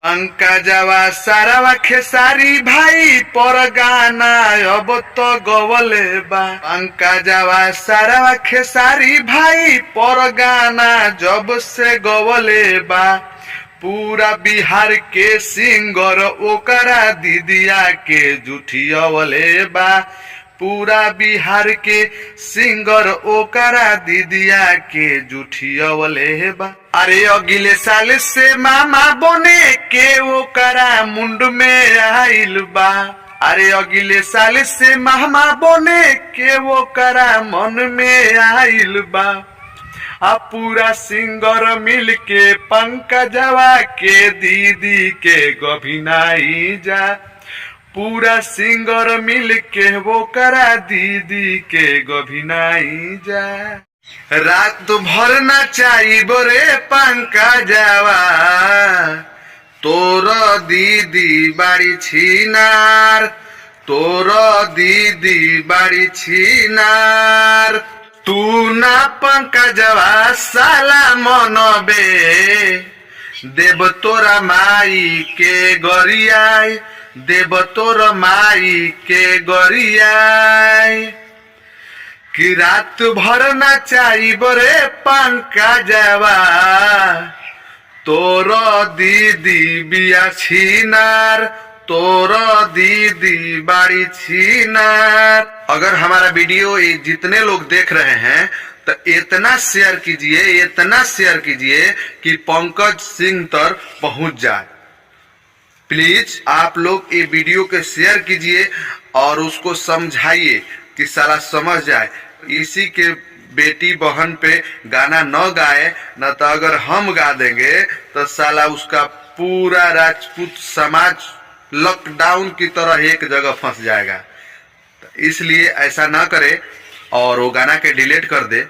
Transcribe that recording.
पंकजवा सारावा खेसारी भाई पर गाना अब तो गवले बा। पंकजवा सारावा खेसारी भाई पर गाना जब से गवले बा। पूरा बिहार के सिंगर ओकरा दीदिया के जुठियवले बा। पूरा बिहार के सिंगर ओकरा दीदिया के जुठियवले बा। अरे अगले साल से मामा बने के ओकरा मुंड में आइल बा। अरे अगले साल से मामा बने के ओकरा मन में आइल बा। आ पूरा सिंगर मिल के पंकजवा के दीदी के गभिनाई जा। पूरा सिंगर मिल के वो करा दीदी के गभिनाई जा। रात भर नचाई बोरे पंकजवा तोर दीदी बाड़ी छिनार। तोर दीदी बाड़ी छिनार। तू ना पंकजवा साला मनबे देव तोरा माई के गरियाई। देव तोर माई के गरियाई। कि रात भर नचाई बरे पंकजवा तोर दीदी बिया छिनार। तोर दीदी बाड़ी छिनार। अगर हमारा वीडियो ये जितने लोग देख रहे हैं तो इतना शेयर कीजिए, इतना शेयर कीजिए कि पंकज सिंह तक पहुंच जाए। प्लीज आप लोग ये वीडियो के शेयर कीजिए और उसको समझाइए कि साला समझ जाए। इसी के बेटी बहन पे गाना न गाए, न तो अगर हम गा देंगे तो साला उसका पूरा राजपूत समाज लॉकडाउन की तरह एक जगह फंस जाएगा। तो इसलिए ऐसा ना करे और वो गाना के डिलीट कर दे।